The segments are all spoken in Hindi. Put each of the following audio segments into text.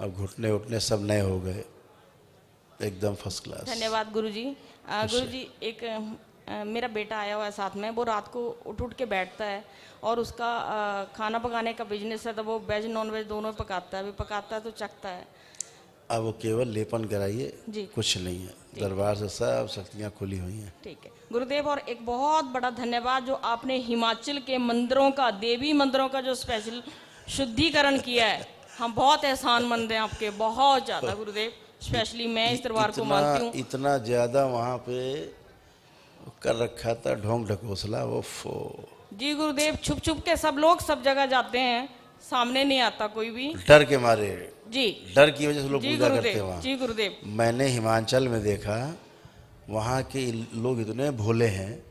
अब घुटने उठने सब नए हो गए, एकदम फर्स्ट क्लास। धन्यवाद गुरुजी। गुरुजी एक मेरा बेटा आया हुआ है साथ में, वो रात को उठ उठ के बैठता है और उसका खाना पकाने का बिजनेस है, तो वो वेज नॉन वेज दोनों पकाता है, अभी पकाता है तो चखता है। अब वो केवल लेपन कराइए, जी कुछ नहीं है, दरबार से सब शक्तियाँ खुली हुई हैं। ठीक है गुरुदेव। और एक बहुत बड़ा धन्यवाद जो आपने हिमाचल के मंदिरों का, देवी मंदिरों का जो स्पेशल शुद्धिकरण किया है, हम बहुत एहसानमंद हैं आपके, बहुत ज़्यादा गुरुदेव। स्पेशली मैं इस दरबार को मानती हूँ। इतना ज़्यादा वहाँ पे कर रखा था ढोंग ढकोसला, वो जी गुरुदेव, छुप छुप के सब लोग सब जगह जाते हैं, सामने नहीं आता कोई भी, डर के मारे, जी डर की वजह से लोग जी पूजा करते हैं गुरुदेव, वहाँ। जी गुरुदेव। मैंने हिमाचल में देखा, वहाँ के लोग इतने भोले हैं,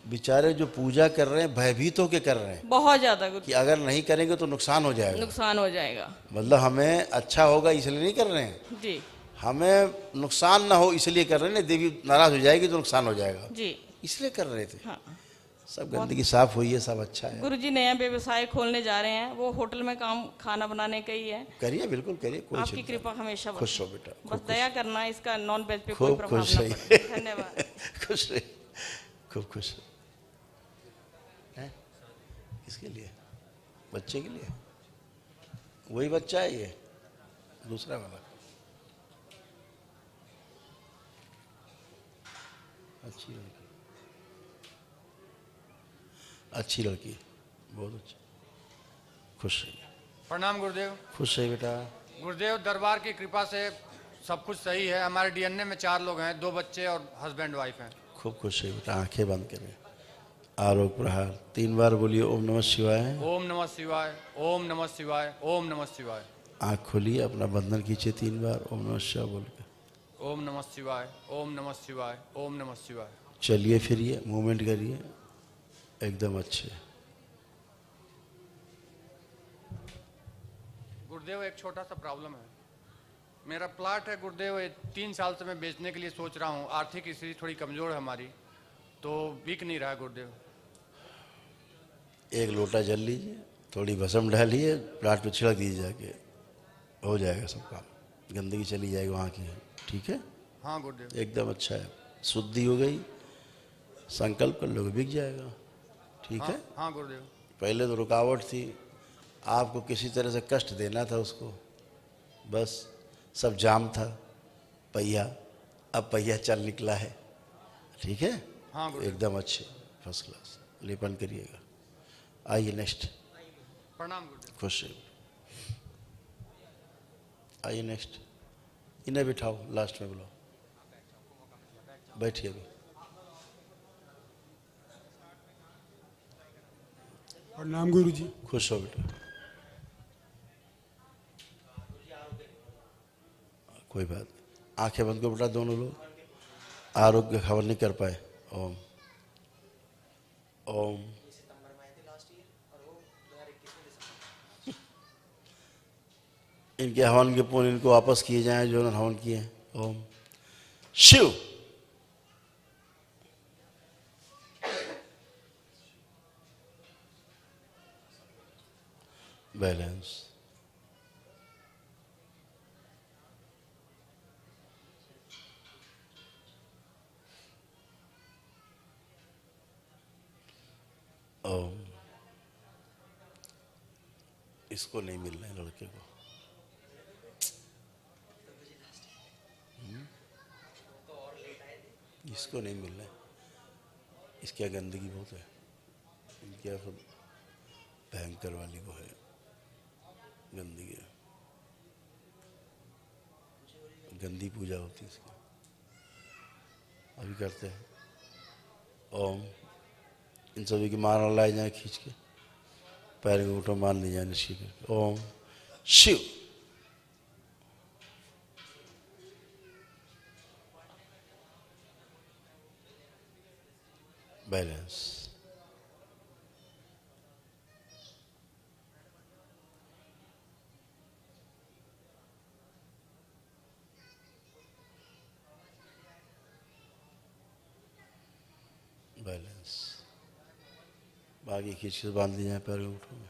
बेचारे जो पूजा कर रहे हैं भयभीत होकर कर रहे हैं बहुत ज्यादा गुरु, कि अगर नहीं करेंगे तो नुकसान हो जाएगा। नुकसान हो जाएगा। मतलब हमें अच्छा होगा इसलिए नहीं कर रहे हैं, जी हमें नुकसान ना हो इसलिए कर रहे हैं, नहीं देवी नाराज हो जाएगी तो नुकसान हो जाएगा, जी इसलिए कर रहे थे। हाँ। सब गंदगी साफ हुई है, सब अच्छा है। गुरुजी नया व्यवसाय खोलने जा रहे हैं, वो होटल में काम खाना बनाने का ही है। करिए, बिल्कुल करिए, कोई आपकी चिंता कृपा हमेशा खुश हो बेटा, बस दया करना, इसका नॉन वेज पे कोई खूब प्रभाव खुश ना रहिए। पड़े। धन्यवाद। खुश रहिए, खूब खुश हैं। किसके लिए? बच्चे के लिए? वही बच्चा है ये, दूसरा वाला? अच्छी लड़की, अच्छी लड़की, बहुत अच्छी। खुश रहिए। प्रणाम गुरुदेव। खुश रहिए बेटा। गुरुदेव दरबार की कृपा से सब कुछ सही है। हमारे डीएनए में 4 लोग हैं, 2 बच्चे और हस्बैंड वाइफ हैं। खूब खुश रहिए बेटा, आंखें बंद करें। आरोग्य प्रहार 3 बार बोलिए ओम नमः शिवाय। ओम नमः शिवाय, ओम नमः शिवाय, ओम नमः शिवाय। आँख खोलिए, अपना बंधन खींचिए 3 बार ओम नमः शिवाय बोल के। ओम नमः शिवाय, ओम नमः शिवाय, ओम नमः शिवाय। चलिए फिरिए, मूवमेंट करिए, एकदम अच्छे। गुरुदेव एक छोटा सा प्रॉब्लम है, मेरा प्लाट है गुरुदेव, 3 साल से मैं बेचने के लिए सोच रहा हूँ। आर्थिक स्थिति थोड़ी कमजोर है हमारी, तो बिक नहीं रहा है गुरुदेव। 1 लोटा जल लीजिए, थोड़ी भस्म डालिए, प्लाट पे छिड़क दीजिए, जाके हो जाएगा सब काम, गंदगी चली जाएगी वहाँ की। ठीक है, हाँ गुरुदेव। एकदम अच्छा है, शुद्धि हो गई, संकल्प कर लोगे बिक जाएगा। ठीक है। हाँ गुरुदेव। पहले तो रुकावट थी, आपको किसी तरह से कष्ट देना था उसको, बस सब जाम था पहिया, अब पहिया चल निकला है। ठीक है, हाँ गुरुदेव। एकदम अच्छे, फर्स्ट क्लास। लेपन करिएगा। आइए नेक्स्ट। प्रणाम गुरुदेव। खुश रहिए। आइए नेक्स्ट। इन्हें बिठाओ, लास्ट में बुलाओ, बैठिए अभी। प्रणाम गुरुजी। खुश हो बेटा, कोई बात नहीं। आंखें बंद करो बेटा, दोनों लोग। आरोग्य खबर नहीं कर पाए। ओम ओम। इनके हवन के पुण्य इनको वापस किए जाएं जो उन्होंने हवन किए हैं। ओम शिव। बैलेंस। ओम। इसको नहीं मिल रहा है लड़के को। इसको नहीं मिल रहा है, इसकी गंदगी बहुत है, इनकी सब भयंकर वाली वो है गंदगी है। गंदी पूजा होती है इसकी। अभी करते हैं। ओम। इन सभी की मार लाए जाए खींच के, पैर के उठो मार नहीं जाए निश्चित करके। ओम शिव। बैलेंस। बैलेंस। बाकी खींच के बांध दी जाए पैर के उठो में।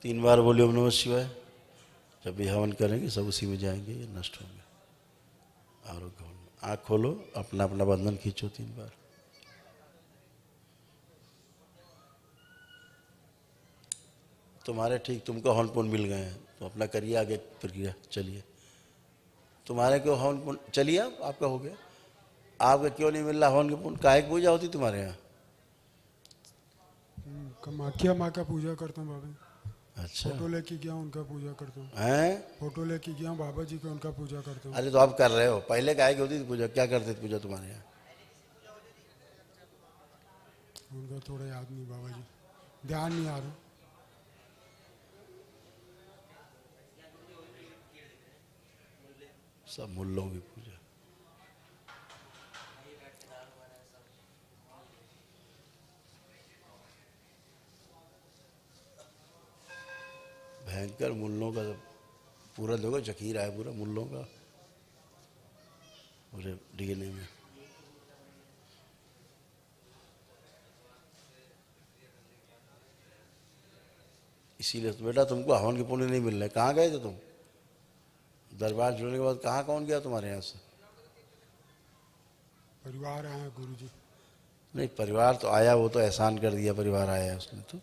3 बार बोलिए ओम नमः शिवाय। जब भी हवन करेंगे सब उसी में जाएंगे, ये नष्ट होंगे। आरोग्य होंगे। आँख खोलो, अपना अपना बंधन खींचो 3 बार। तुम्हारे ठीक, तुमको हवन पुण्य मिल गए हैं तो अपना करिए आगे प्रक्रिया। चलिए, तुम्हारे क्यों हवन पुण्य, चलिए आपका हो गया। आपका क्यों नहीं मिल रहा हवन के पुण्य? काहे की पूजा होती तुम्हारे यहाँ? कामाख्या माँ का पूजा करता हूँ बाबा। अच्छा, फोटो लेके गया उनका पूजा करता हूँ। हैं? फोटो लेके गया बाबा जी का, उनका पूजा करता हूँ। अरे तो आप कर रहे हो, पहले काहे की होती थी पूजा? क्या करते थे पूजा तुम्हारे यहाँ? उनका थोड़ा याद नहीं बाबा जी, ध्यान नहीं आ रहा। सब मुल्लों की पूजा। भयंकर मुल्लों का पूरा देखो, जखीरा है पूरा मुल्लों का पूरे डीएनए में। इसीलिए तो बेटा तुमको हवन के पुण्य नहीं मिल रहे। कहाँ गए थे तुम? दरबार जुड़ने के बाद कहाँ कौन गया तुम्हारे यहाँ से? परिवार आए हैं गुरु जी। नहीं, परिवार तो आया, वो तो एहसान कर दिया, परिवार आया है उसने तो।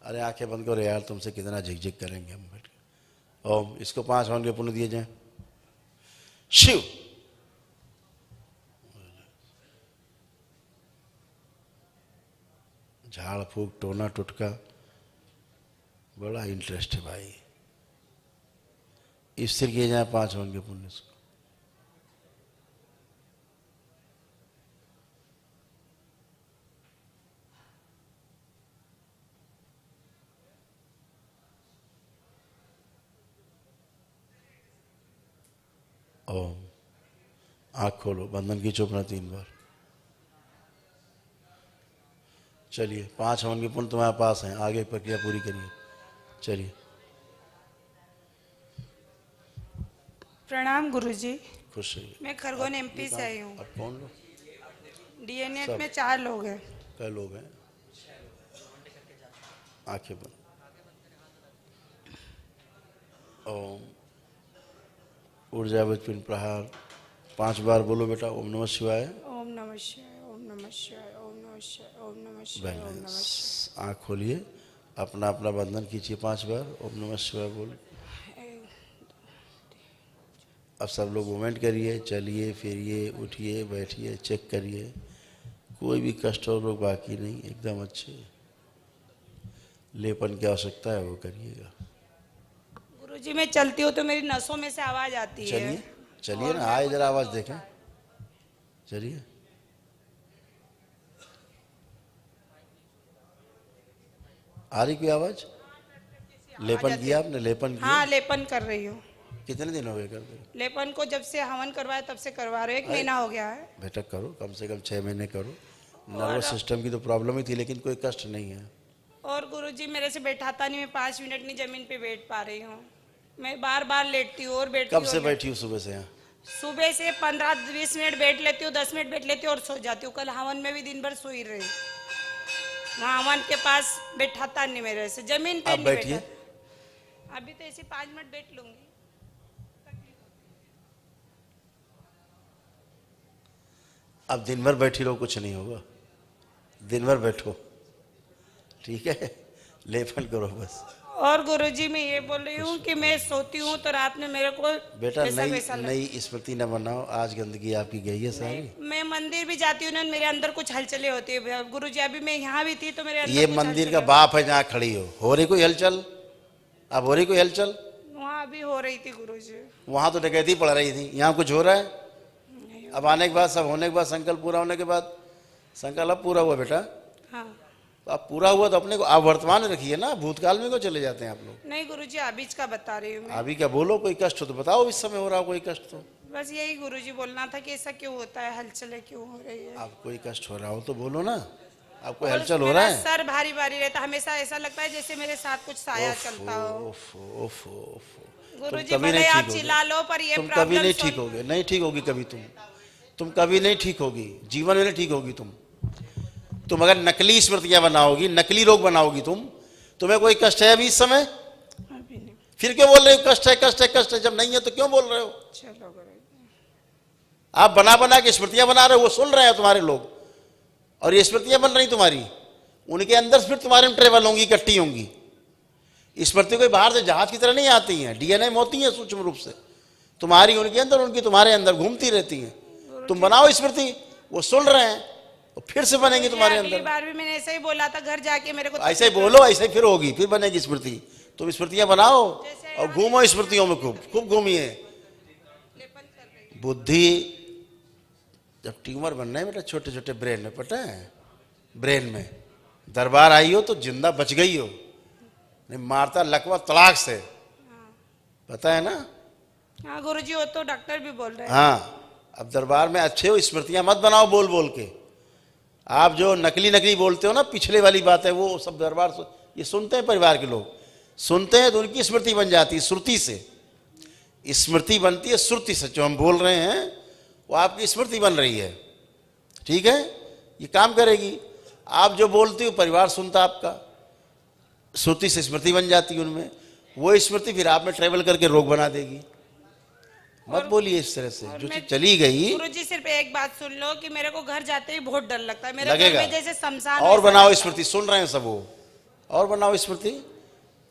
अरे आंखें बंद करो यार, तुमसे कितना झिकझिक करेंगे हम बैठ के। ओम, इसको 5 हवन के पुण्य दिए जाएं। शिव, झाड़ फूक टोना टुटका बड़ा इंटरेस्ट है भाई। स्थिर किए जाए 5 हवन के पुण्य इसको। ओम, आँख खोलो, बंधन की चोपना 3 बार। चलिए, 5 हवन के पुण्य तुम्हारे पास हैं, आगे प्रक्रिया पूरी करिए। चलिए। प्रणाम गुरुजी। खुश रहिए। मैं खरगोन एमपी से आई हूँ। अब कौन लोग? डीएनए सब। में 4 लोग हैं। कई लोग हैं? आंखें बंद। ओम, ऊर्जा पिंड प्रहार 5 बार बोलो बेटा। ओम नमः शिवाय। ओम नमः शिवाय, ओम नमः शिवाय, ओम नमः शिवाय, ओम नमः शिवाय, ओम नमः शिवाय। आँख खोलिए, अपना अपना बंधन खींचिए 5 बार। ओम नमः शिवाय बोल। अब सब लोग मूवमेंट करिए, चलिए, फिरिए, उठिए, बैठिए, चेक करिए, कोई भी कष्ट और लोग बाकी नहीं, एकदम अच्छे। लेपन की आवश्यकता है वो करिएगा। गुरुजी मैं चलती हूँ तो मेरी नसों में से आवाज आती है। चलिए, चलिए ना, आए जरा आवाज देखें। चलिए, आ रही कोई आवाज? लेपन किया आपने? लेपन किया? हाँ लेपन कर रही हूँ। कितने दिन हो गए करते? लेपन को जब से हवन करवाया तब से करवा रहे हो, 1 महीना हो गया है। बेटा करो, कम से कम 6 महीने करो। नर्वस सिस्टम की तो प्रॉब्लम ही थी, लेकिन कोई कष्ट नहीं है। और गुरुजी मेरे से बैठाता नहीं, मैं 5 मिनट नहीं जमीन पे बैठ पा रही हूँ। मैं बार बार लेटती हूँ और बैठती हूँ। कब से बैठी हूँ? सुबह से यहाँ? सुबह से 15-20 मिनट बैठ लेती हूँ, 10 मिनट बैठ लेती हूँ और सो जाती हूँ। कल हवन में भी दिन भर सोई रही। वहाँ हवन के पास बैठाता नहीं मेरे से, जमीन पे आप नहीं बैठिए। बैठा। अभी तो ऐसे 5 मिनट बैठ लूंगी। अब दिन भर बैठी रहो, कुछ नहीं होगा। दिन भर बैठो, ठीक है? लेपन करो बस। और गुरुजी मैं ये बोल रही हूँ कि मैं सोती हूँ तो रात में मेरे को बेटा ऐसा वैसा नई स्मृति न बनाओ। आज गंदगी आपकी गई है सारी। मैं मंदिर भी जाती हूँ ना, मेरे अंदर कुछ हलचलें होती है गुरुजी। अभी मैं यहाँ भी थी तो मेरे अंदर ये कुछ मंदिर का हलचलें बाप है जहाँ खड़ी हो रही कोई हलचल? अब हो रही कोई हलचल? वहाँ भी हो रही थी गुरुजी। वहां तो डकैती पड़ रही थी, यहाँ कुछ हो रहा है? अब आने के बाद, सब होने के बाद, संकल्प पूरा होने के बाद, संकल्प अब पूरा हुआ बेटा। हाँ तो अब पूरा हुआ तो अपने को आप वर्तमान में रखिए ना, भूतकाल में क्यों चले जाते हैं आप लोग? नहीं गुरुजी, अभी का बता रही हूँ मैं। अभी क्या बोलो, कोई कष्ट हो तो बताओ, इस समय हो रहा हो कोई कष्ट तो। बस यही गुरुजी बोलना था कि ऐसा क्यों होता है, हलचलें क्यों हो रही है। आप कोई कष्ट हो रहा हो तो बोलो ना, आपको हलचल हो मेरा रहा है? सर भारी भारी रहता, हमेशा ऐसा लगता है जैसे मेरे साथ कुछ साया चलता हो। ओफो, ओफो, ओफो। गुरुजी भले आप चिल्ला लो पर ये तुम कभी नहीं ठीक प्रॉब्लम होगे, नहीं ठीक होगी कभी तुम कभी नहीं ठीक होगी, जीवन में नहीं ठीक होगी तुम अगर नकली स्मृतियां बनाओगी, नकली रोग बनाओगी तुम, तुम्हें कोई कष्ट है अभी इस समय? अभी नहीं। फिर क्यों बोल रहे हो कष्ट है कष्ट है कष्ट है? जब नहीं है तो क्यों बोल रहे हो? चलो गुरुजी। आप बना बना के स्मृतियां बना रहे हो, वो सुन रहे हैं तुम्हारे लोग, और ये स्मृतियां बन रही तुम्हारी, उनके अंदर फिर तुम्हारे में ट्रेवल होंगी, इकट्ठी होंगी। स्मृति कोई बाहर से जहाज की तरह नहीं आती हैं, डीएनए में होती हैं सूक्ष्म रूप से, तुम्हारी उनके अंदर, उनकी तुम्हारे अंदर घूमती रहती हैं। तुम बनाओ स्मृति, वो सुन रहे हैं, और फिर से बनेगी तुम्हारे अगली अंदर। बार भी मैंने ऐसे ही बोला था, घर जाके मेरे को ऐसे ही बोलो, ऐसे ही फिर होगी, फिर बनेगी स्मृति। तुम स्मृतियां बनाओ और घूमो स्मृतियों में, खूब खूब घूमिए। बुद्धि जब ट्यूमर बनना है बेटा छोटे छोटे ब्रेन में, पता है, ब्रेन में दरबार आई हो तो जिंदा बच गई हो, नहीं मारता लकवा तड़ाक से, पता है ना? हाँ गुरुजी, वो तो डॉक्टर भी बोल रहे हैं। हाँ, अब दरबार में अच्छे हो, स्मृतियां मत बनाओ बोल बोल के। आप जो नकली नकली बोलते हो ना, पिछले वाली बात है, वो सब दरबार ये सुनते हैं, परिवार के लोग सुनते हैं, तो उनकी स्मृति बन जाती है श्रुति से। स्मृति बनती है श्रुति से, जो हम बोल रहे हैं वो आपकी स्मृति बन रही है, ठीक है? ये काम करेगी। आप जो बोलते हो परिवार सुनता आपका, श्रुति से स्मृति बन जाती है उनमें, वो स्मृति फिर आप में ट्रेवल करके रोग बना देगी। मत बोलिए इस तरह से, जो चीज चली गई। गुरुजी सिर्फ एक बात सुन लो कि मेरे को घर जाते ही बहुत डर लगता है, मेरे घर लगेगा। में जैसे शमशान। और बनाओ स्मृति, सुन रहे हैं सब वो, और बनाओ स्मृति,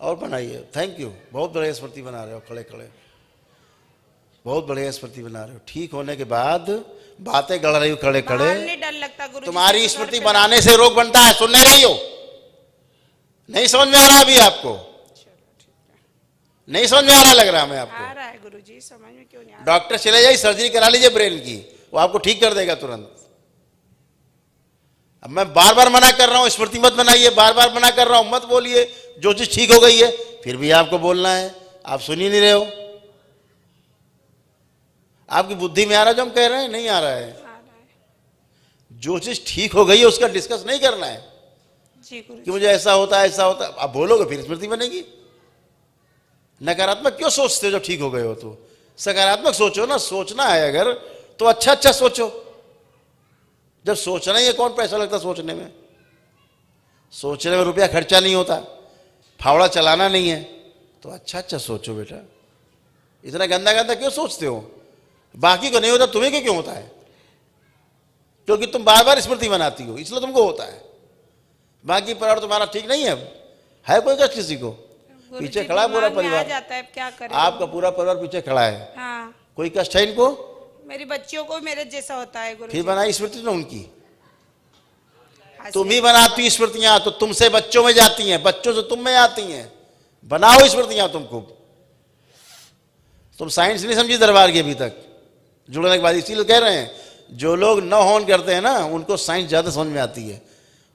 और बनाइए। थैंक यू, बहुत बढ़िया स्मृति बना रहे हो, खड़े खड़े बहुत बढ़िया स्मृति बना रहे हो। ठीक होने के बाद बातें गढ़ रही हो खड़े खड़े। नहीं डर लगता गुरुजी, तुम्हारी सिर्फ स्मृति घर पे बनाने से रोग बनता है, सुन नहीं रही हो? नहीं समझ में आ रहा अभी आपको? नहीं समझ में आ रहा लग रहा है मैं आपको? आ रहा है गुरुजी, समझ में क्यों नहीं आ रहा? डॉक्टर चले जाइए, सर्जरी करा लीजिए ब्रेन की, वो आपको ठीक कर देगा तुरंत। अब मैं बार बार मना कर रहा हूं, स्मृति मत बनाइए, बार बार मना कर रहा हूं, मत बोलिए जो चीज ठीक हो गई है, फिर भी आपको बोलना है। आप सुन ही नहीं रहे हो। आपकी बुद्धि में आ रहा है जो हम कह रहे हैं? नहीं आ रहा है। जो चीज ठीक हो गई है उसका डिस्कस नहीं करना है जी गुरुजी। कि मुझे ऐसा होता है ऐसा होता है। आप बोलोगे फिर स्मृति बनेगी। नकारात्मक क्यों सोचते हो जब ठीक हो गए हो? तो सकारात्मक सोचो ना। सोचना है अगर तो अच्छा अच्छा सोचो। जब सोचना ही है, कौन पैसा लगता सोचने में? सोचने में रुपया खर्चा नहीं होता, फावड़ा चलाना नहीं है, तो अच्छा अच्छा सोचो बेटा। इतना गंदा गंदा क्यों सोचते हो? बाकी को नहीं होता, तुम्हें क्यों होता है? क्योंकि तुम बार बार स्मृति बनाती हो, इसलिए तुमको होता है। बाकी परिवार तुम्हारा ठीक नहीं है। है कोई कष्ट किसी को? पीछे खड़ा है पूरा परिवार, जाता है, क्या करें? आपका पूरा परिवार पीछे खड़ा है। हाँ, कोई कष्ट है इनको? मेरी बच्चियों को मेरे जैसा होता है गुरुजी। फिर बनाई स्मृति ना उनकी। हाँ, तुम ही बनाती हो स्मृतियां, तो तुमसे बच्चों में जाती हैं, बच्चों से तुम में आती हैं। बनाओ स्मृतियां तुम खूब। तुम साइंस नहीं समझी दरबार की अभी तक, जुड़ने के बाद। इसीलिए कह रहे हैं जो लोग न होन करते हैं ना, उनको साइंस ज्यादा समझ में आती है।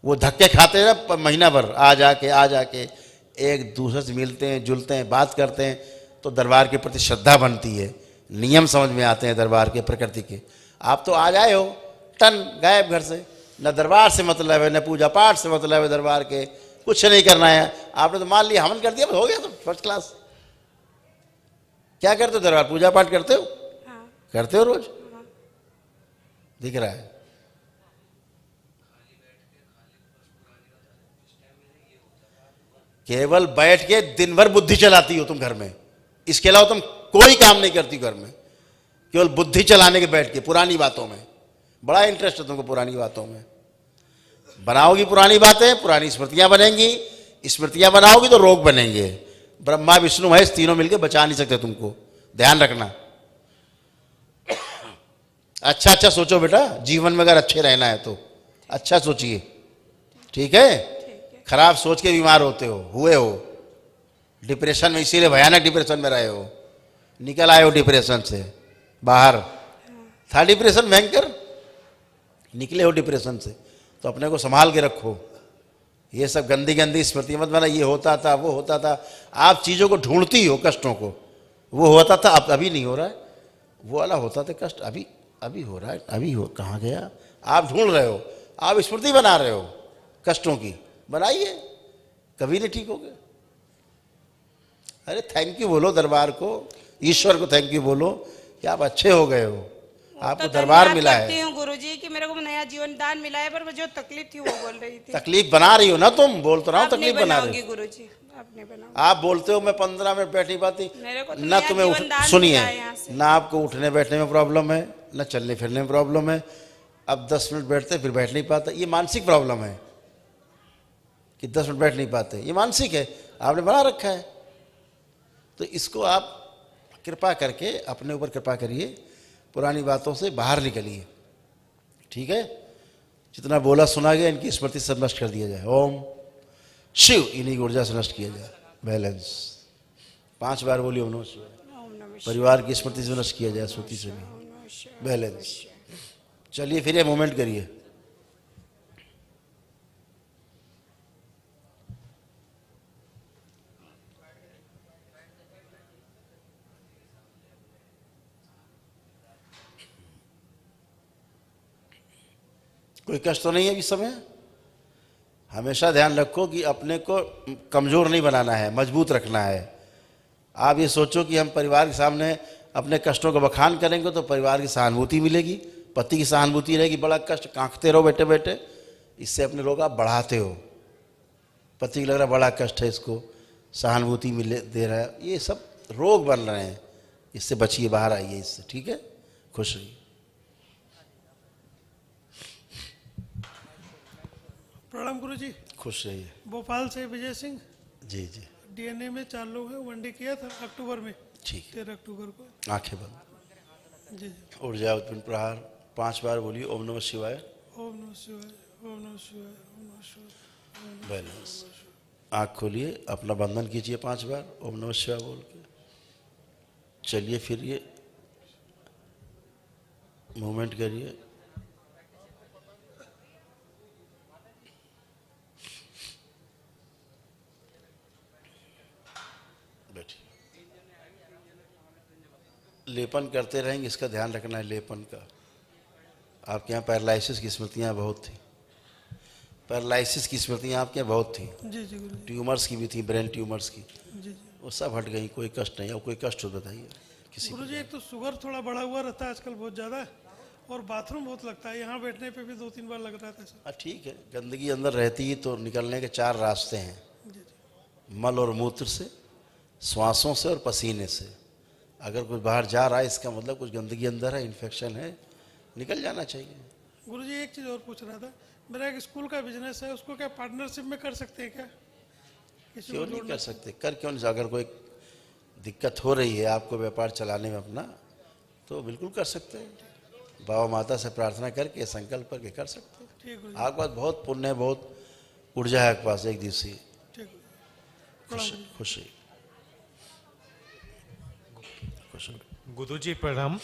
वो धक्के खाते हैं ना महीना भर, आ जाके एक दूसरे से मिलते हैं, जुलते हैं, बात करते हैं, तो दरबार के प्रति श्रद्धा बनती है, नियम समझ में आते हैं दरबार के, प्रकृति के। आप तो आ जाए हो टन गायब घर से, न दरबार से मतलब है, न पूजा पाठ से मतलब है, दरबार के कुछ नहीं करना है। आपने तो मान लिया, हवन कर दिया, बस हो गया, तो फर्स्ट क्लास। क्या करते हो दरबार? पूजा पाठ करते हो? हाँ। करते हो रोज? दिख रहा है। केवल बैठ के दिन भर बुद्धि चलाती हो तुम घर में, इसके अलावा तुम कोई काम नहीं करती घर में, केवल बुद्धि चलाने के बैठ के पुरानी बातों में। बड़ा इंटरेस्ट है तुमको पुरानी बातों में। बनाओगी पुरानी बातें, पुरानी स्मृतियां बनेंगी। स्मृतियां बनाओगी तो रोग बनेंगे। ब्रह्मा विष्णु महेश तीनों मिलकर बचा नहीं सकते तुमको, ध्यान रखना। अच्छा अच्छा सोचो बेटा, जीवन में अगर अच्छे रहना है तो अच्छा सोचिए, ठीक है? खराब सोच के बीमार होते हो, हुए हो डिप्रेशन में, इसीलिए भयानक डिप्रेशन में रहे हो। निकल आए हो डिप्रेशन से बाहर। था डिप्रेशन भयंकर, निकले हो डिप्रेशन से, तो अपने को संभाल के रखो। ये सब गंदी गंदी स्मृति मत बना, ये होता था वो होता था। आप चीज़ों को ढूंढती हो, कष्टों को। वो होता था, अब अभी नहीं हो रहा है। वो वाला होता था कष्ट, अभी अभी हो रहा है, अभी हो, कहाँ गया? आप ढूंढ रहे हो, आप स्मृति बना रहे हो कष्टों की। बनाइए, कभी नहीं ठीक हो गए। अरे थैंक यू बोलो दरबार को, ईश्वर को थैंक यू बोलो कि आप अच्छे हो गए हो। आपको दरबार धन्यवाद मिला करती है। हूँ गुरुजी कि मेरे को नया जीवन दान मिला है, पर वो जो तकलीफ थी वो बोल रही थी। तकलीफ बना रही हो ना तुम, बोल तो रहा हूँ आप नहीं तकलीफ बना रही बनाओगी हो। गुरुजी, आप नहीं बनाओगी। आप बोलते हो मैं 15 मिनट बैठी बाती, मेरे को तो ना नया तुम्हें जीवन दान सुनिए, मिला है यहाँ से। ना आपको उठने बैठने में प्रॉब्लम है, ना चलने फिरने में प्रॉब्लम है। अब 10 मिनट बैठते फिर बैठ नहीं पाता, ये मानसिक प्रॉब्लम है कि 10 मिनट बैठ नहीं पाते, ये मानसिक है, आपने बना रखा है। तो इसको आप कृपा करके अपने ऊपर कृपा करिए, पुरानी बातों से बाहर निकलिए, ठीक है। जितना बोला सुना गया इनकी स्मृति से नष्ट कर दिया जाए। ओम शिव, इन्हीं की ऊर्जा से नष्ट किया जाए। बैलेंस 5 बार बोलिए ओम नमः शिवाय। ओम नमः शिवाय, परिवार की स्मृति से नष्ट किया जाए, श्रुति से भी। ओम नमः शिवाय। बैलेंस। चलिए फिर ये मूवमेंट करिए। कोई कष्ट तो नहीं है अभी समय। हमेशा ध्यान रखो कि अपने को कमजोर नहीं बनाना है, मजबूत रखना है। आप ये सोचो कि हम परिवार के सामने अपने कष्टों का बखान करेंगे तो परिवार की सहानुभूति मिलेगी, पति की सहानुभूति रहेगी। बड़ा कष्ट कांखते रहो बैठे बैठे, इससे अपने रोग आप बढ़ाते हो। पति को लग रहा बड़ा कष्ट है, इसको सहानुभूति मिले दे रहा है, ये सब रोग बन रहे हैं। इससे बचिए, बाहर आइए इससे, ठीक है। खुश रहिए। प्रणाम गुरुजी। खुश रहिए। भोपाल से विजय सिंह। जी जी डीएनए में 4 लोग हैं, वनडे किया था अक्टूबर में, ठीक है। 13 अक्टूबर को। आंखें बंद। जी। ऊर्जा उत्पन्न प्रहार 5 बार बोलिए ओम नमः शिवाय। ओम नमः शिवाय, ओम नमः शिवाय, ओम नमः शिवाय। बैलेंस। आँख खोलिए, अपना बंधन कीजिए 5 बार ओम नमः शिवाय बोल के। चलिए फिर ये मूवमेंट करिए। बैठिए। लेपन करते रहेंगे, इसका ध्यान रखना है लेपन का। आपके यहाँ पैरालिसिस की स्मृतियाँ बहुत थी, पैरालिसिस की स्मृतियाँ आपके यहाँ बहुत थी। जी जी गुरुजी। ट्यूमर्स की भी थी, ब्रेन ट्यूमर्स की, जी जी वो सब हट गई। कोई कष्ट नहीं। और कोई कष्ट हो बताइए किसी को। गुरुजी, एक तो शुगर थोड़ा बढ़ा हुआ रहता है आजकल बहुत ज़्यादा, और बाथरूम बहुत लगता है, यहाँ बैठने पे भी 2-3 बार लग रहा था सर। हाँ ठीक है, गंदगी अंदर रहती ही तो निकलने के 4 रास्ते हैं, जी जी। मल और मूत्र से, श्वासों से और पसीने से। अगर कुछ बाहर जा रहा है इसका मतलब कुछ गंदगी अंदर है, इन्फेक्शन है, निकल जाना चाहिए। गुरुजी एक चीज़ और पूछ रहा था, मेरा एक स्कूल का बिजनेस है, उसको क्या पार्टनरशिप में कर सकते हैं क्या? किसी क्यों को नहीं जोड़ना? कर सकते, कर क्यों नहीं। अगर कोई दिक्कत हो रही है आपको व्यापार चलाने में अपना, तो बिल्कुल कर सकते हैं। बाबा माता से प्रार्थना करके संकल्प करके कर सकते हैं। ठीक गुरुजी, आपके पास बहुत पुण्य है, बहुत ऊर्जा है आपके पास एक दिवसीय। ठीक गुरुजी। प्रणाम गुरुजी। खुशी खुशी। गुरुजी प्रणाम।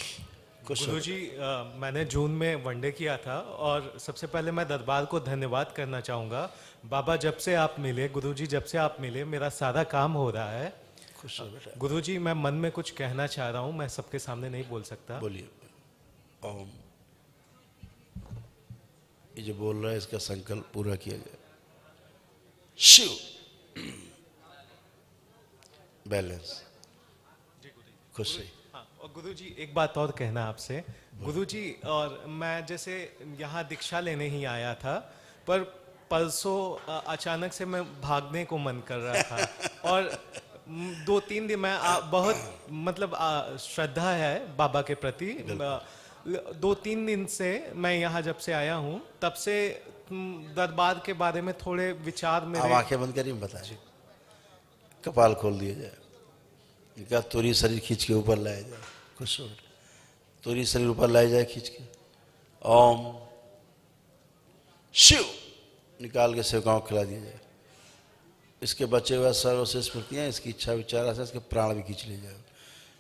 खुश हो। गुरुजी, मैंने जून में वनडे किया था, और सबसे पहले मैं दरबार को धन्यवाद करना चाहूँगा। बाबा जब से आप मिले, गुरुजी जब से आप मिले, मेरा सारा काम हो रहा है। खुश हो बेटा। गुरुजी, मैं मन में कुछ कहना चाह रहा हूँ, मैं सबके सामने नहीं बोल सकता। बोलिए। ओम। ये जो बोल रहा है इसका संकल्प पूरा किया जाए। शिव। बैलेंस। खुश रहिए। हाँ, और गुरुजी एक बात और कहना आपसे। गुरुजी, और मैं जैसे यहाँ दीक्षा लेने ही आया था, पर परसों अचानक से मैं भागने को मन कर रहा था, और 2-3 दिन मैं बहुत मतलब श्रद्धा है बाबा के प्रति। 2-3 दिन से मैं यहाँ जब से आया हूँ तब से दरबार के बारे में थोड़े विचार आप मेरे। आंखें बंद करिए, बताइए। कपाल खोल दिया जाए। इनका तुरी शरीर खींच के ऊपर लाया जाए। खुश हो बेटा। तुरी शरीर ऊपर लाया जाए खींच के। ओम शिव। निकाल के सेवकाओं को खिला दिया जाए। इसके बचे हुए सर्व से स्मृतियाँ, इसकी इच्छा विचार से इसके प्राण भी खींच लिए जाए।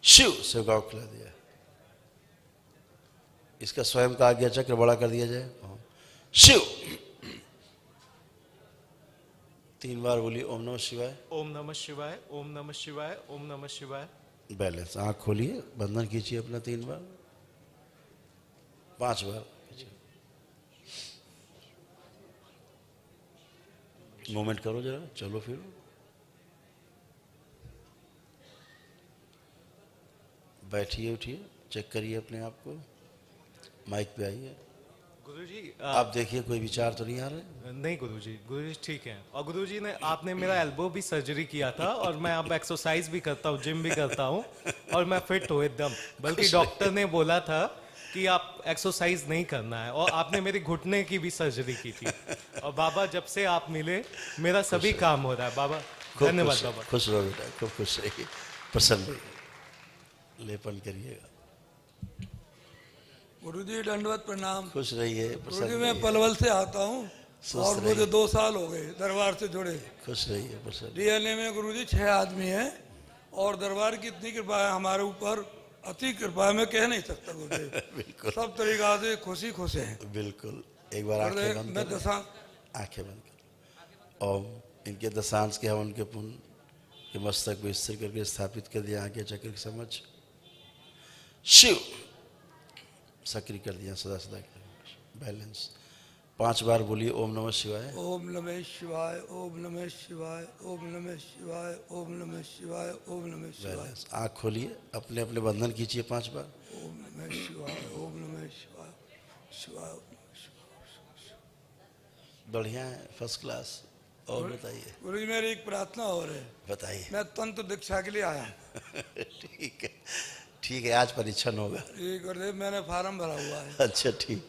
शिव। सेवकाओं को खिला दिया। इसका स्वयं का आज्ञा चक्र बड़ा कर दिया जाए। ओम शिव। 3 बार बोलिए ओम नमः शिवाय। ओम नमः शिवाय, ओम नमः शिवाय, ओम नमः शिवाय। बैलेंस। आँख खोलिए, बंधन कीजिए अपना 3 बार, 5 बार कीजिए। मूवमेंट करो जरा, चलो फिर। बैठिए, उठिए, चेक करिए अपने आप को। माइक पे आइए। गुरुजी आप देखिए कोई विचार तो नहीं आ रहे? नहीं गुरुजी ठीक है। और गुरुजी ने आपने मेरा एल्बो भी सर्जरी किया था और मैं अब एक्सरसाइज भी करता हूँ, जिम भी करता हूँ और मैं फिट हूँ एकदम। बल्कि डॉक्टर ने बोला था कि आप एक्सरसाइज नहीं करना है, और आपने मेरी घुटने की भी सर्जरी की थी। और बाबा जब से आप मिले मेरा सभी काम हो रहा है बाबा। धन्यवाद बाबा। खुश रहो बेटा, खूब खुश रहिए, प्रसन्न रहिए, लेपन करिएगा। गुरुजी दंडवत प्रणाम। खुश रहिए, गुरुजी प्रसन्न मैं रहिए, पलवल से आता हूँ और रहिए। मुझे 2 साल हो गए दरबार से जुड़े। खुश रहिए, प्रसन्न। डीएनए में गुरुजी 6 आदमी हैं और दरबार की इतनी कृपा है हमारे ऊपर, अति कृपा है, मैं कह नहीं सकता गुरुजी। बिल्कुल सब तरीका से खुशी खुश हैं। बिल्कुल। एक बार आंखें गुरुदेव बंद मैं करें, दशा आंखें बंद करें। ओम इनके दशांश के हवन के पुण्य के मस्तक को स्थिर करके स्थापित कर दिया आगे चक्र के समझ। शिव सक्रिय कर दिया सदा सदा के लिए। बैलेंस 5 बार बोलिए ओम नमः शिवाय। ओम नमः शिवाय, ओम नमः शिवाय, ओम नमः शिवाय, ओम नमः शिवाय, ओम नमः शिवाय। बैलेंस। आँख खोलिए, अपने अपने बंधन खींचिए 5 बार। ओम नमः शिवाय, ओम नमः शिवाय, शिवाय। बढ़िया है, फर्स्ट क्लास। और बताइए, गुरुजी मेरी एक प्रार्थना और है। बताइए। मैं तंत्र दीक्षा के लिए आया हूँ। ठीक है, ठीक है, आज परीक्षण होगा। ये गुरुदेव मैंने फार्म भरा हुआ है। अच्छा ठीक,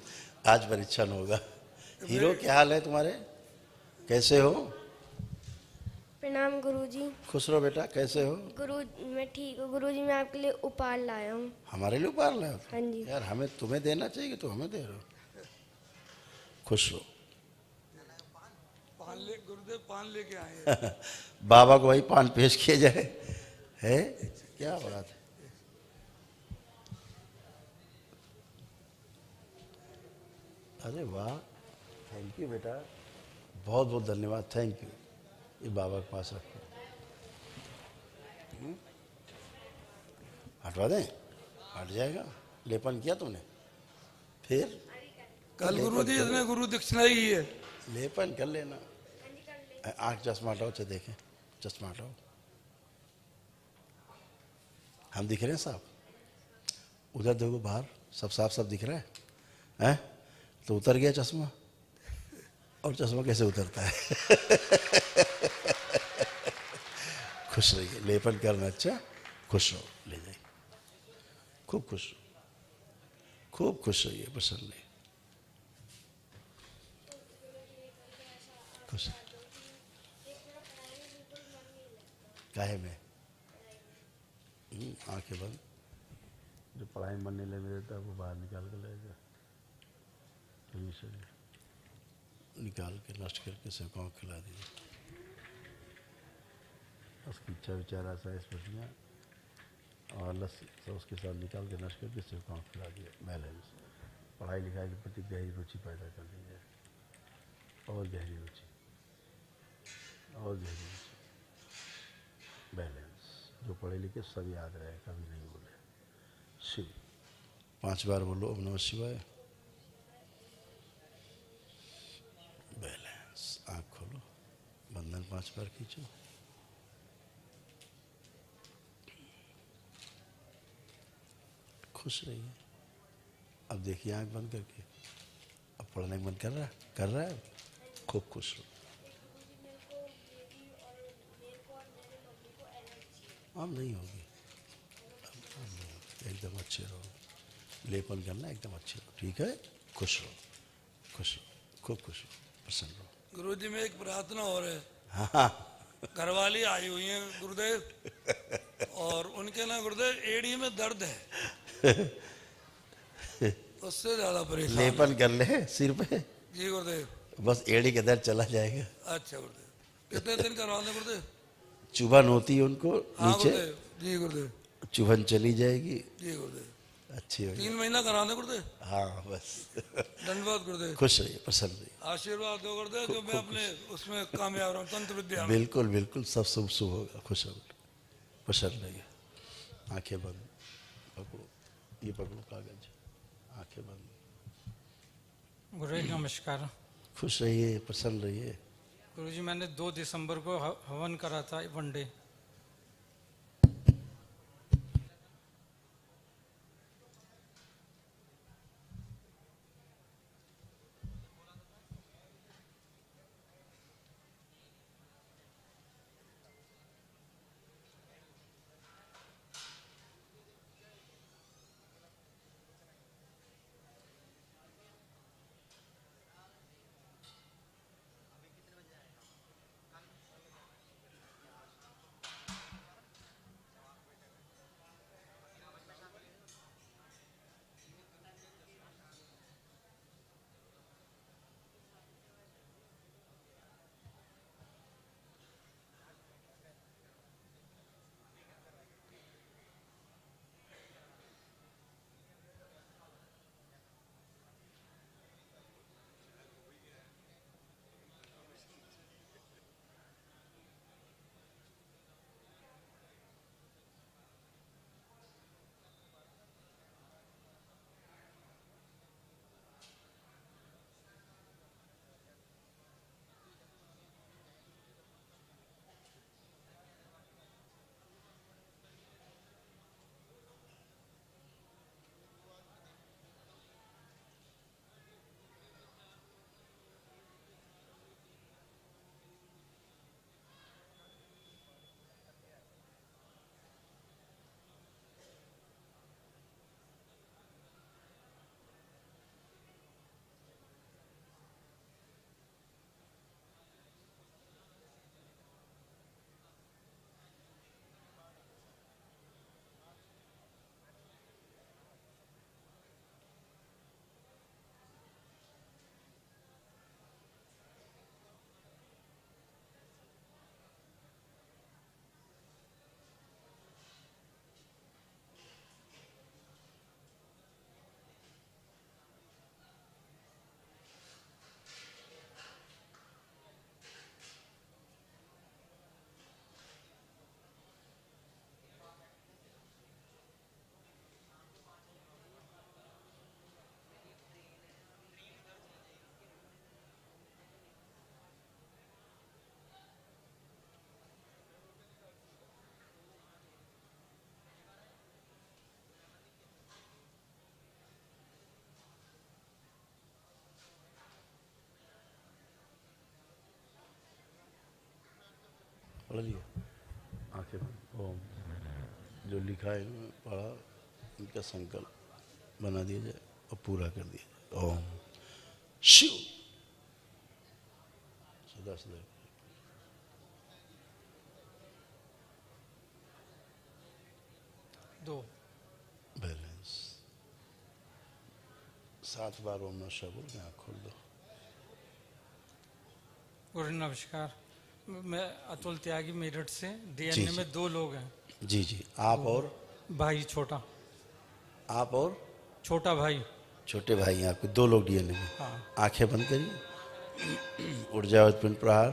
आज परीक्षण होगा। हीरो क्या हाल है तुम्हारे, कैसे हो? प्रणाम गुरुजी। खुश रहो बेटा, कैसे हो? गुरु मैं ठीक हूँ गुरुजी, मैं आपके लिए उपहार लाया हूँ। हमारे लिए उपहार लाए हो? हाँ जी। यार हमें तुम्हें देना चाहिए कि तुम हमें दे रहे हो। खुश रहो। गुरुदेव पान लेके आए हैं। बाबा को वही पान पेश किए जाए, है क्या बात है। अरे वाह, थैंक यू बेटा, बहुत बहुत धन्यवाद, थैंक यू। ये बाबा के पास रखो। हटवा दें? हट जाएगा। लेपन किया तुमने? फिर कल गुरुजी इसने गुरु दक्षिणा ही है। लेपन कर लेना। आँख चश्मा हटाओ, चे देखें, चश्मा हटाओ। हम दिख रहे हैं साहब? उधर देखो बाहर, सब साफ साफ दिख रहा है, हैं? तो उतर गया चश्मा, और चश्मा कैसे उतरता है? खुश रहिए, लेपन करना अच्छा, खुश रहो, ले जाइए, खूब खुश रहो, खूब खुश रहिए, प्रसन्न रहिए, खुश रहिए। काहे में? आंखें बंद। जो पढ़ाई में मन नहीं लगने देता वो बाहर निकाल कर ले जा, निकाल के नष्ट करके सेवकाओं को खिला दीजिए। उसकी इच्छा विचार आशा स्पर्शियाँ और लस्सी सब उसके साथ निकाल के नष्ट करके सेवकाओं को खिला दिए। बैलेंस। पढ़ाई लिखाई के प्रति गहरी रुचि पैदा कर दीजिए, और गहरी रुचि, और गहरी रुचि। बैलेंस। जो पढ़े लिखे सब याद रहे, कभी नहीं बोले। शिव 5 बार बोलो ओम नमः शिवाय। बैलेंस। आँख खोलो, बंधन 5 बार खींचो। खुश रहिए। अब देखिए आँख बंद करके, अब पढ़ने का मन कर रहा है, खूब खुश रहो। अब नहीं होगी, अब नहीं होगी। एकदम अच्छे रहो, लेपन करना एकदम अच्छे रहो, ठीक है? खुश रहो, खुश रहो, खूब खुश रहो, प्रसन्न रहो। गुरुजी में एक प्रार्थना और है। हाँ, घरवाली आई हुई है गुरुदेव, और उनके ना गुरुदेव एड़ी में दर्द है, उससे ज्यादा परेशान। लेपन कर ले सिर पे, जी गुरुदेव। बस एड़ी के दर्द चला जाएगा। अच्छा गुरुदेव, कितने दिन करवा दें गुरुदेव? चुभन होती है उनको हाँ नीचे, गुरुदेव। जी गुरुदेव। चुभन चली जाएगी, जी गुरुदेव। अच्छी होगी। 3 महीना करा दें गुरुदेव। हाँ बस। धन्यवाद गुरुदेव। खुश रहिए, प्रसन्न रहिए। आशीर्वाद दो गुरुदेव, जो मैं अपने उसमें कामयाब रहा हूँ, तंत्र विद्या में। बिल्कुल बिल्कुल, सब शुभ शुभ होगा। खुश रहो, प्रसन्न रहिए। आंखें बंद, पकड़ो, ये पकड़ो कागज, आंखें बंद। गुरुजी नमस्कार। खुश रहिए, प्रसन्न रहिए। गुरुजी मैंने 2 दिसंबर को हवन करा था वनडे। पढ़ लिया, आंखें बंद। ओम, जो लिखा है इन्होंने पढ़ा, इनका संकल्प बना दिया जाए और पूरा कर दिया जाए। ओम शिव सदा सदा। दो बैलेंस। 7 बार ओम नमः शिवाय बोल के आँख खोल दो। गुरु नमस्कार, मैं अतुल त्यागी मेरठ से। जी, डीएनए जी। में 2 लोग हैं। जी जी, आप और भाई छोटा, आप और छोटा भाई। छोटे भाई हैं आपके, 2 लोग डीएनए में। हाँ। आंखें बंद करिए, ऊर्जा उत्पन्न प्रहार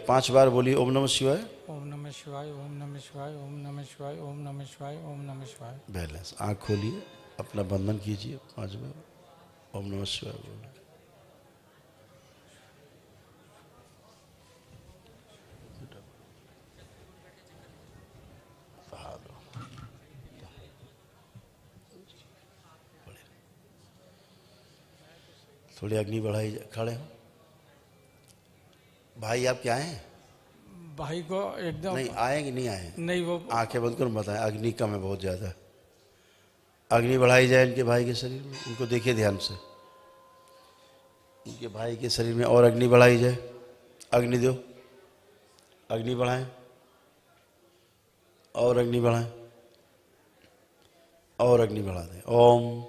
5 बार बोलिए ओम नमः शिवाय। ओम नमः शिवाय, ओम नमः शिवाय, ओम नमः शिवाय, ओम नमः शिवाय, ओम नमः शिवाय। बैलेंस। आँख खोलिए, अपना बंधन कीजिए 5 बार ओम नमः शिवाय बोलिए। थोड़ी अग्नि बढ़ाई, खड़े हो। भाई आप क्या हैं? भाई को एकदम नहीं आए कि नहीं आए? नहीं, वो आंखें बंद कर बताएं, अग्नि कम है बहुत ज़्यादा। अग्नि बढ़ाई जाए इनके भाई के शरीर में, इनको देखिए ध्यान से। इनके भाई के शरीर में और अग्नि बढ़ाई जाए। अग्नि दो, अग्नि बढ़ाएं, और अग्नि बढ़ाएं, और अग्नि बढ़ा दें। ओम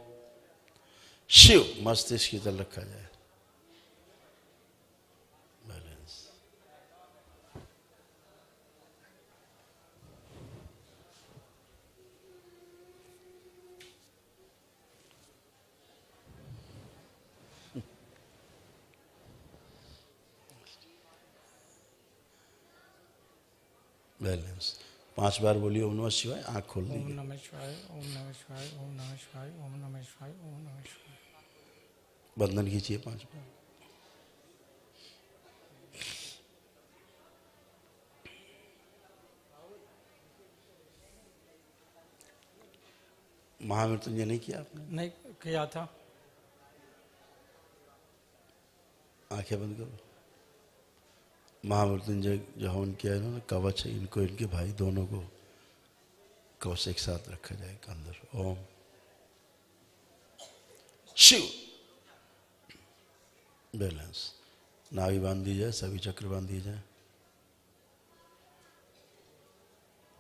शिव मस्तिष्क की तरफ रखा जाए। बैलेंस। बैलेंस। 5 बार बोलिए ओम नमः शिवाय, आँख खोल ओम दीजिए। नमः शिवाय, ओम नमः शिवाय, ओम नमः शिवाय, ओम नमः शिवाय, ओम नमः शिवाय। बंधन कीजिए 5 बार। महामृत्युंजय नहीं किया आपने? नहीं किया था। आंखें बंद करो। महामृत्युंजय जो हवन किया इन्होंने, कवच है, इनको इनके भाई दोनों को कवच एक साथ रखा जाए अंदर। ओम शिव। बैलेंस। नाभि बांध दी जाए, सभी चक्र बांध दिए जाए,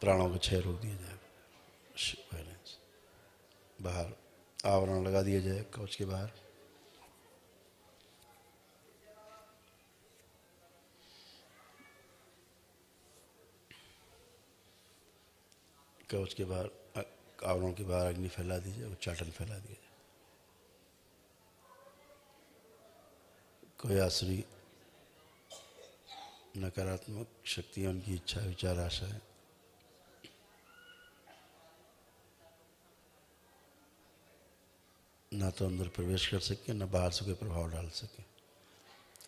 प्राणों को क्षय रोक दिया जाए। बैलेंस। बाहर आवरण लगा दिया जाए कवच के बाहर। कवच के बाहर, आवरण के बाहर अग्नि फैला दीजिए, उच्चाटन फैला दिया जाए। कोई आसुरी नकारात्मक शक्तियां, उनकी इच्छा विचार आशा है, ना तो अंदर प्रवेश कर सके, ना बाहर से कोई प्रभाव डाल सके।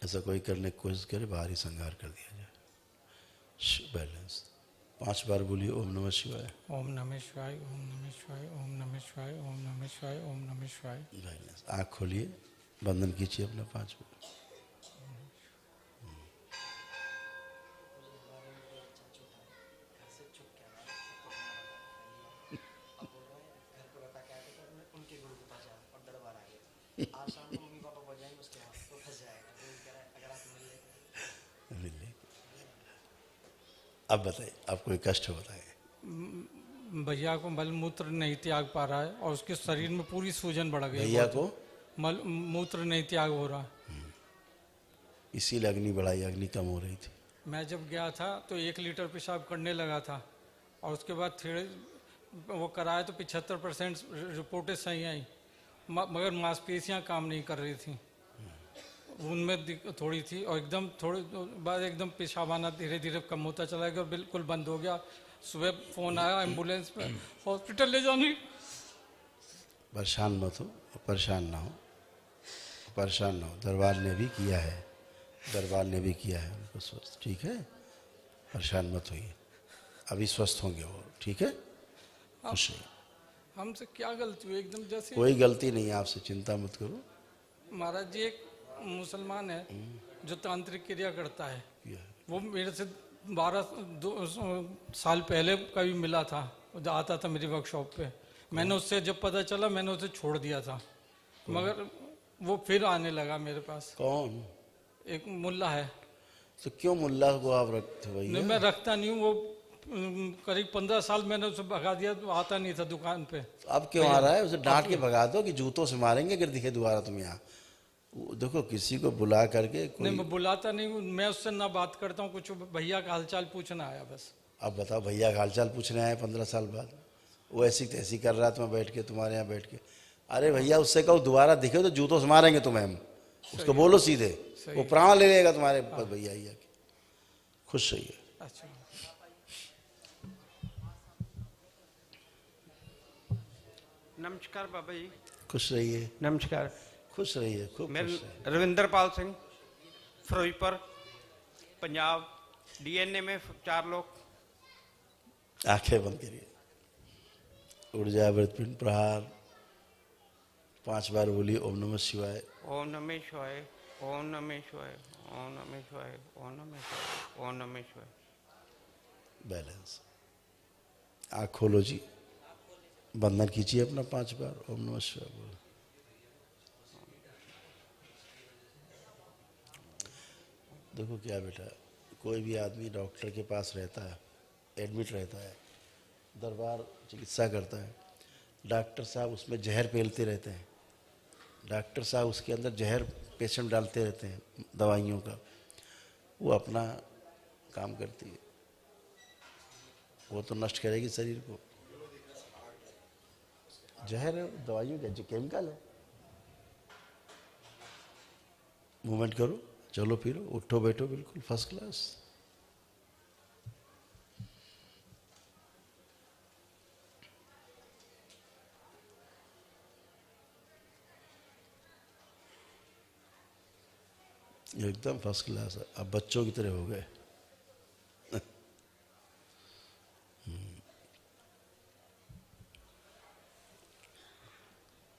ऐसा कोई करने की कोशिश करे, बाहर ही संहार कर दिया जाए। बैलेंस। 5 बार बोलिए ओम नमः शिवाय। ओम नमः शिवाय, ओम नमः शिवाय, ओम नमः शिवाय, ओम नमः शिवाय, ओम नमः शिवाय। बैलेंस। आँख खोलिए, बंधन कीजिए अपना 5 बार। मिल ले। अब बताइए, आपको कोई कष्ट हो बताए? भैया को मल मूत्र नहीं त्याग पा रहा है और उसके शरीर में पूरी सूजन बढ़ गई है। भैया को मल मूत्र नहीं त्याग हो रहा। इसीलिए अग्नि बढ़ाई, अग्नि कम हो रही थी। मैं जब गया था तो 1 लीटर पेशाब करने लगा था और उसके बाद थोड़े वो कराया तो 75% रिपोर्टें सही आई, मगर मांसपेशियां काम नहीं कर रही थी, उनमें थोड़ी थी। और एकदम थोड़े बाद एकदम पेशाब आना धीरे धीरे कम होता चला गया और बिल्कुल बंद हो गया। सुबह फ़ोन आया एम्बुलेंस में, हॉस्पिटल ले जाने। परेशान मत हो, परेशान ना हो, परेशान ना हो। दरबार ने भी किया है, दरबार ने भी किया है उनको स्वस्थ। ठीक है, परेशान मत होइए, अभी स्वस्थ होंगे वो। ठीक है, खुश रहिए। हमसे क्या गलती हुई? एकदम जैसे कोई गलती नहीं है, आपसे चिंता मत करो। महाराज जी एक मुसलमान है जो तांत्रिक क्रिया करता है, किया है। वो मेरे से साल पहले कभी मिला था, वो आता था मेरी वर्कशॉप पे। मैंने उससे जब पता चला मैंने उसे छोड़ दिया था, मगर वो फिर आने लगा मेरे पास। कौन? एक मुल्ला है। तो क्यों मुल्ला को आप रखते नहीं, भैया? मैं रखता नहीं हूँ। वो करीब 15 साल मैंने उसे भगा दिया, तो आता नहीं था दुकान पे। अब क्यों आ रहा है? उसे डांट के भगा दो कि जूतों से मारेंगे अगर दिखे दोबारा तुम यहाँ। देखो किसी को बुला करके कोई... नहीं, मैं बुलाता नहीं हूँ, मैं उससे ना बात करता हूँ कुछ। भैया का हालचाल पूछना आया बस। अब बताओ, भैया का हालचाल पूछने आए 15 साल बाद? वो ऐसी तैसी कर रहा था, मैं बैठ के तुम्हारे यहाँ बैठ के। अरे भैया उससे कहो दोबारा दिखे तो जूतों से मारेंगे तुम्हें हम। उसको बोलो सीधे, वो प्राण ले लेगा तुम्हारे भैया के। खुश रहिए। अच्छा, नमस्कार बाबा जी। खुश रहिए। नमस्कार। खुश रहिए, खूब मैं खुश रहिए। रविंदरपाल सिंह, फिरोजपुर, पंजाब। डीएनए में 4 लोग। आंखें बंद करिए। ऊर्जा वृत्पिंड प्रहार 5 बार बोलिए ओम नमः शिवाय। ओम नमः शिवाय, ओम नमः शिवाय, ओम नमः शिवाय, ओम नमः शिवाय, ओम नमः शिवाय। बैलेंस। आँख खोलो जी, बंधन कीजिए अपना 5 बार ओम नमः शिवाय बोलो। देखो क्या बेटा, कोई भी आदमी डॉक्टर के पास रहता है, एडमिट रहता है, दरबार चिकित्सा करता है, डॉक्टर साहब उसमें जहर पेलते रहते हैं। डॉक्टर साहब उसके अंदर जहर पेशेंट डालते रहते हैं दवाइयों का। वो अपना काम करती है, वो तो नष्ट करेगी शरीर को। जहर है दवाइयों का, जो केमिकल है। मूवमेंट करो, चलो फिरो, उठो बैठो, बिल्कुल फर्स्ट क्लास। एकदम फर्स्ट क्लास है। अब बच्चों की तरह हो गए।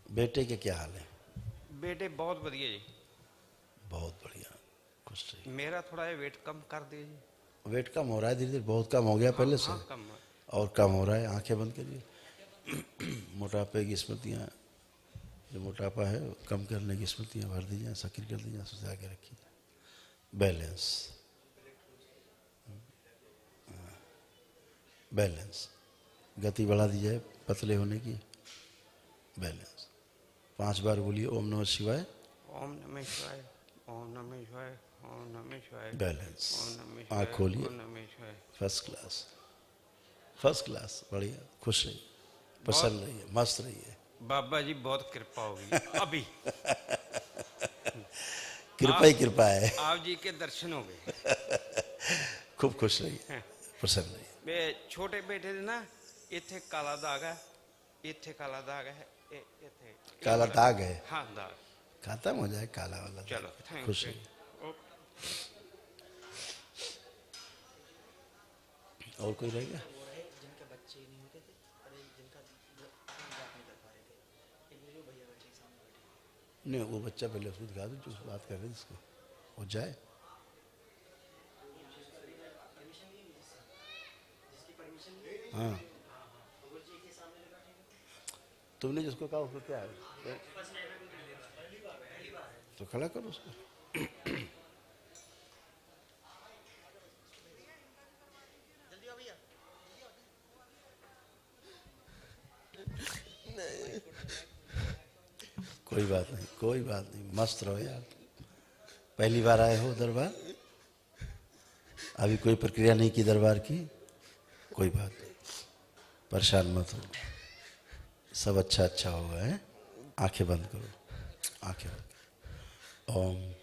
बेटे के क्या हाल है? बेटे बहुत बढ़िया जी। बहुत बढ़िया, खुश रहिए। मेरा थोड़ा वेट कम कर दीजिए। वेट कम हो रहा है धीरे धीरे, बहुत कम हो गया पहले से। हाँ, कम है। और कम हो रहा है। आंखें बंद करिए। मोटापे की स्मृतियाँ, जो मोटापा है कम करने की स्मृतियाँ भर दीजिए, सक्रिय कर दीजिए, सुझा के रखिए। Balance, balance. गति बढ़ा दी जाए पतले होने की। बैलेंस। 5 बार बोलिए ओम नमः शिवाय। ओम नमः शिवाय, ओम नमः शिवाय, ओम नमः शिवाय। बैलेंस। ओम नमः शिवाय, आँख खोलिए। ओम नमः शिवाय। First class, first class. बढ़िया, खुश रहिए, प्रसन्न रहिए, मस्त रहिए। बाबा जी बहुत कृपा होगी अभी। कृपा ही कृपा है। आप जी के दर्शन हो गए। खूब खुश रहिए, प्रसन्न रहिए। वे छोटे बेटे दे ना इथे काला दाग है, इथे काला दाग है, इथे काला दाग है। हाँ, दाग खत्म हो जाए काला वाला। चलो, थैंक खुश यू। रहिए। और कोई रह गया? नहीं, वो बच्चा पहले उसको दिखा दो जो बात कर रहे हैं, इसको वो जाए। हाँ, तुमने जिसको कहा उसको क्या है? तो खड़ा करो उसको। कोई बात नहीं, कोई बात नहीं, मस्त रहो यार। पहली बार आए हो दरबार, अभी कोई प्रक्रिया नहीं की दरबार की, कोई बात नहीं, परेशान मत हो, सब अच्छा अच्छा होगा। है, आंखें बंद करो, आंखें बंद करो। ओम।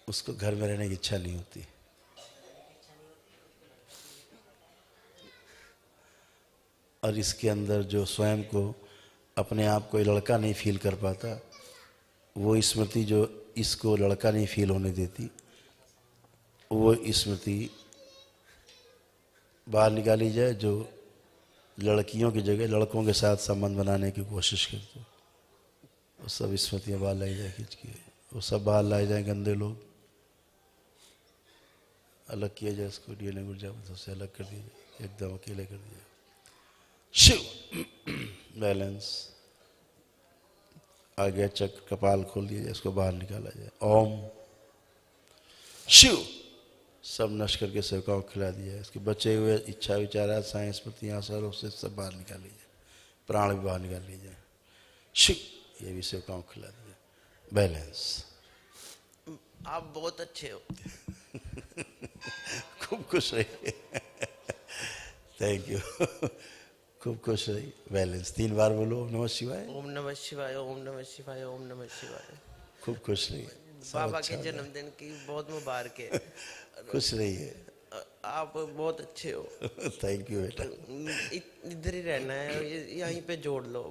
उसको घर में रहने की इच्छा नहीं होती। और इसके अंदर जो स्वयं को, अपने आप को लड़का नहीं फील कर पाता, वो स्मृति जो इसको लड़का नहीं फील होने देती, वो स्मृति बाहर निकाली जाए, जो लड़कियों की जगह लड़कों के साथ संबंध बनाने की कोशिश करते, वो सब स्मृतियाँ बाहर लाई जाए खींच के, वो सब बाहर लाए जाए गंदे लोग, अलग किया जाए इसको, डीएनए गुर्जा से अलग कर दिया जाए, एकदम अकेले कर दिया। शिव बैलेंस आगे चक्र कपाल खोल दिया जाए, इसको बाहर निकाला जाए। ओम शिव सब नष्ट करके सेवकाओं को खिला दिया जाए, इसके बचे हुए इच्छा विचार आशाएं स्मृतियाँ आसारों से सब बाहर निकाल ली जाए, प्राण भी बाहर निकाल लीजिए। शिव ये भी सेवकाओं को खिला दिया। बैलेंस आप बहुत अच्छे हो। खूब खुश रहिए। Thank you. खूब खुश रहिए। बैलेंस 3 बार बोलो ओम नमः शिवाय। ओम नमः शिवाय, ओम नमः शिवाय, ओम नमः शिवाय। खूब खुश रहिए। बाबा के जन्मदिन की बहुत मुबारक है। खुश रहिए। आप बहुत अच्छे हो। थैंक यू बेटा। इधर ही रहना है, यहीं पे जोड़ लो।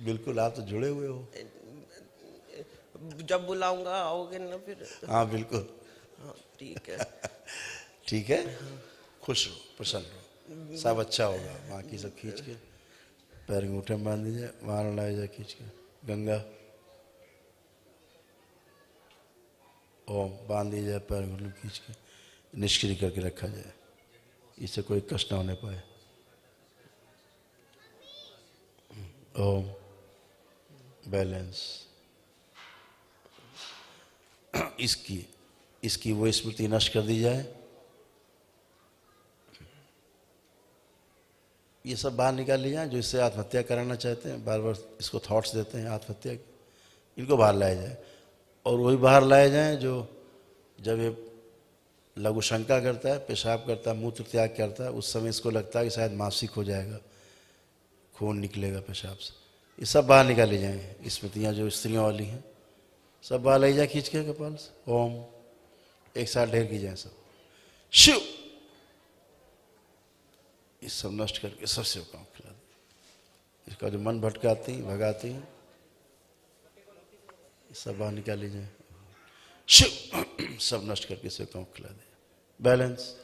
बिल्कुल, आप तो जुड़े हुए हो। जब बुलाऊंगा आओगे ना फिर? हाँ बिल्कुल। हाँ ठीक है। ठीक है। खुश रहो, प्रसन्न रहो, सब अच्छा होगा। बाकी सब खींच के पैर अंगूठे में बांध दीजिए, वहाँ लाया जाए खींच के गंगा। ओम बांध दिया जाए, पैर अंगूठे में खींच के निष्क्रिय करके रखा जाए, इससे कोई कष्ट ना होने पाए। ओम बैलेंस इसकी वो स्मृति नष्ट कर दी जाए। ये सब बाहर निकाल ली जाए जो इससे आत्महत्या कराना चाहते हैं, बार बार इसको थॉट्स देते हैं आत्महत्या, इनको बाहर लाया जाए। और वही बाहर लाए जाएं जो जब ये लघु शंका करता है, पेशाब करता है, मूत्र त्याग करता है, उस समय इसको लगता है कि शायद मासिक हो जाएगा, खून निकलेगा पेशाब से। ये सब बाहर निकाली जाएँ स्मृतियाँ जो स्त्रियों वाली हैं, सब बाहर लाई जाए खींच के कपाल से। ओम एक साथ ढेर की जाए सब। शिव ये सब नष्ट करके सब सेवकाओं को खिला दे। इसका जो मन भटकाती भगाती हैं सब बाहर निकाली जाए। शिव सब नष्ट करके सेवकाओं को खिला दे। बैलेंस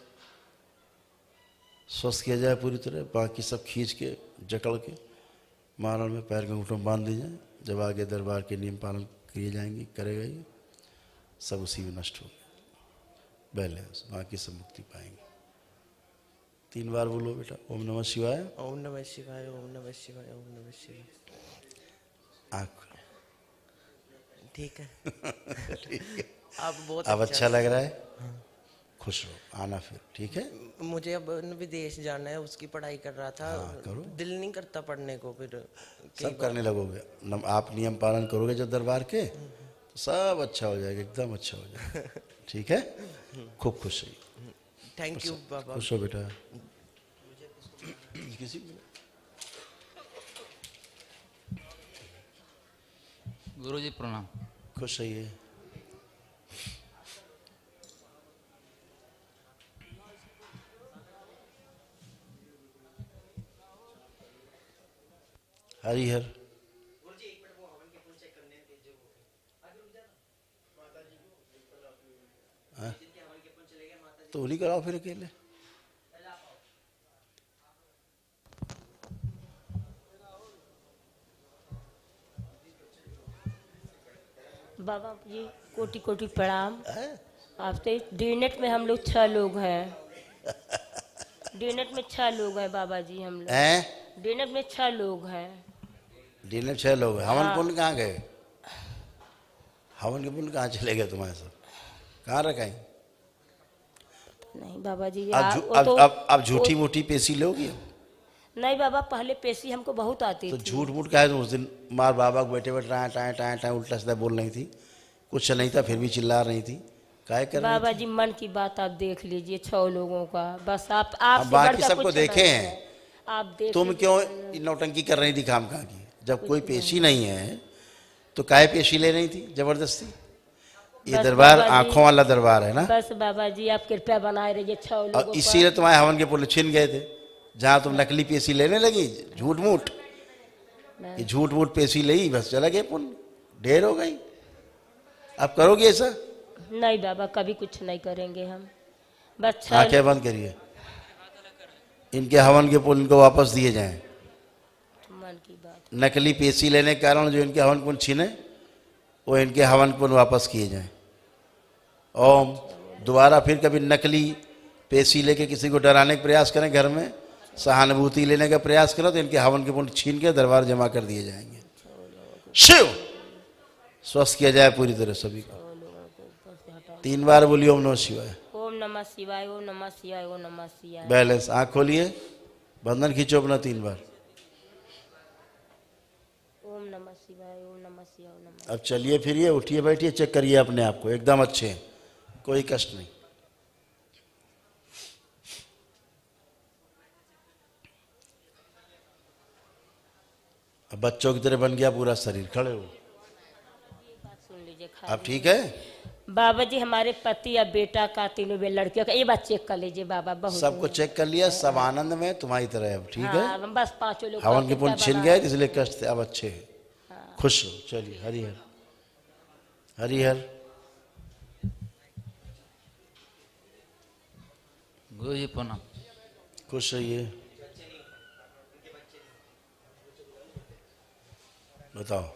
स्वस्थ किया जाए पूरी तरह, बाकी सब खींच के जकड़ के महाराण में पैर के अंगूठों में बांध दी जाए। जब आगे दरबार के नियम पालन किए जाएंगे, करेगा ये सब उसी में नष्ट होगा। बैलेंस बाकी सब मुक्ति पाएंगे। 3 बार बोलो बेटा ओम नमः शिवाय। ओम नमः शिवाय, ओम नमः शिवाय, ओम नमः शिवाय। आँख ठीक है। ठीक है। आप बहुत अब अच्छा लग रहा है। हाँ। खुश रहो, आना फिर। ठीक है। मुझे अब विदेश जाना है, उसकी पढ़ाई कर रहा था। हाँ, करो। दिल नहीं करता पढ़ने को, फिर सब करने लगोगे। आप नियम पालन करोगे जब दरबार के, तो सब अच्छा हो जाएगा, एकदम अच्छा हो जाएगा। ठीक है। खूब खुश रहिए। थैंक यू बाबा। खुश हो बेटा। किसी गुरुजी प्रणाम। खुश रहिए। हरिहर तो उन्हीं कराओ फिर अकेले। बाबा जी कोटि कोटि प्रणाम। आपसे डीनेट में हम लोग 6 लोग हैं। डीनेट में 6 लोग हैं बाबा जी। हम लोग डीनेट में 6 लोग हैं। डीनेट 6 लोग हैं। हवन पुण्य कहाँ गए? हवन के पुण्य कहाँ चले गए तुम्हारे सब? कहाँ रखाई? नहीं बाबा जी अब झूठी मोटी पेशी लोगी? नहीं बाबा, पहले पेशी हमको बहुत आती तो थी। झूठ मूठ का है। तो उस दिन मार बाबा को बैठे बैठे टाए टाए टाए उल्टा सीधा बोल रही थी, कुछ नहीं था फिर भी चिल्ला रही थी। काहे कर रही बाबा थी? जी मन की बात आप देख लीजिए, 6 लोगों का बस। आप बाकी सबको देखे हैं। आप देख तुम क्यों नौटंकी कर रही थी खाम खा की? जब कोई पेशी नहीं है तो काहे पेशी ले रही थी जबरदस्ती? ये दरबार आंखों वाला दरबार है ना। बस बाबा जी आप कृपया बनाए रहिए 6 लोगों और इसीलिए तुम्हारे हवन के पुण्य छिन गए थे, जहाँ तुम नकली पेशी लेने लगी झूठ मूठ। ये झूठ मूठ पेशी ले बस चला गया पुण्य, ढेर हो गई। अब करोगे ऐसा? नहीं बाबा, कभी कुछ नहीं करेंगे हम। बस आंखें बंद करिए। इनके हवन के पुण्य इनको वापस दिए जाएं। मन की बात। नकली पेशी लेने के कारण जो इनके हवन पुण्य छीने, वो इनके हवन पुण्य वापस किए जाएं। ओम। दोबारा फिर कभी नकली पेशी लेके किसी को डराने का प्रयास करें, घर में सहानुभूति लेने का प्रयास करें, तो इनके हवन के पुण्य छीन के दरबार जमा कर दिए जाएंगे। शिव। स्वस्थ किया जाए पूरी तरह सभी को। 3 बार बोलिए ओम नमः शिवाय। ओम नमः शिवाय, ओम नमः शिवाय, ओम नमः शिवाय। बैलेंस। आंख खोलिए, बंधन खींचो अपना 3 बार। ओम नमः शिवाय, ओम नमः शिवाय, ओम नमः। अब चलिए फिरिए, उठिए, बैठिए, चेक करिए अपने आप को, एकदम अच्छे हैं, कोई कष्ट नहीं। अब बच्चों की तरह बन गया पूरा शरीर, खड़े हो। बात सुन लीजिए। आप ठीक है? बाबा जी हमारे पति या बेटा का, तीनों बे लड़कियों का, ये बात चेक कर लीजिए बाबा। बहुत सबको चेक कर लिया, सब आनंद में तुम्हारी तरह है अब, ठीक है? हाँ, बस 5 लोग। हवन के पुण्य छिन गए इसलिए कष्ट थे, अब अच्छे हैं, खुश हो। चलिए हरिहर हरिहर। गुरु जी प्रणाम। खुश रहिए। बताओ।